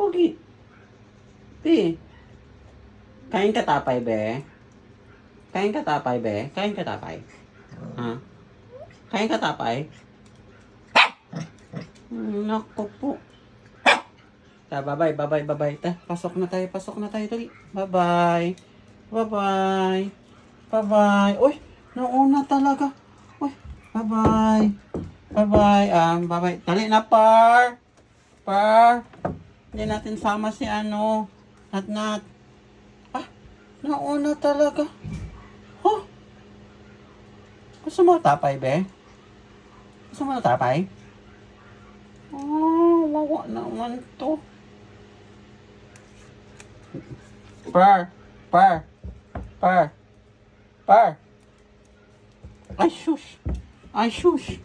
Pogi. Be. Kain ka tapay, be? Kain ka tapay, be? Kain ka tapay? Ha? Kain ka tapay? Naku po. Bye-bye, bye-bye, bye-bye. Pasok na tayo, dali. Bye-bye. Bye-bye. Bye-bye. Uy, nauna talaga. Uy, bye-bye. Bye-bye. Bye-bye. Dali na, Par. Par. Hindi natin sama si Nat. Nauna talaga. Huh? Gusto mo tapay, be? Gusto mo tapay? Wawa naman to. Par. Ay, shush.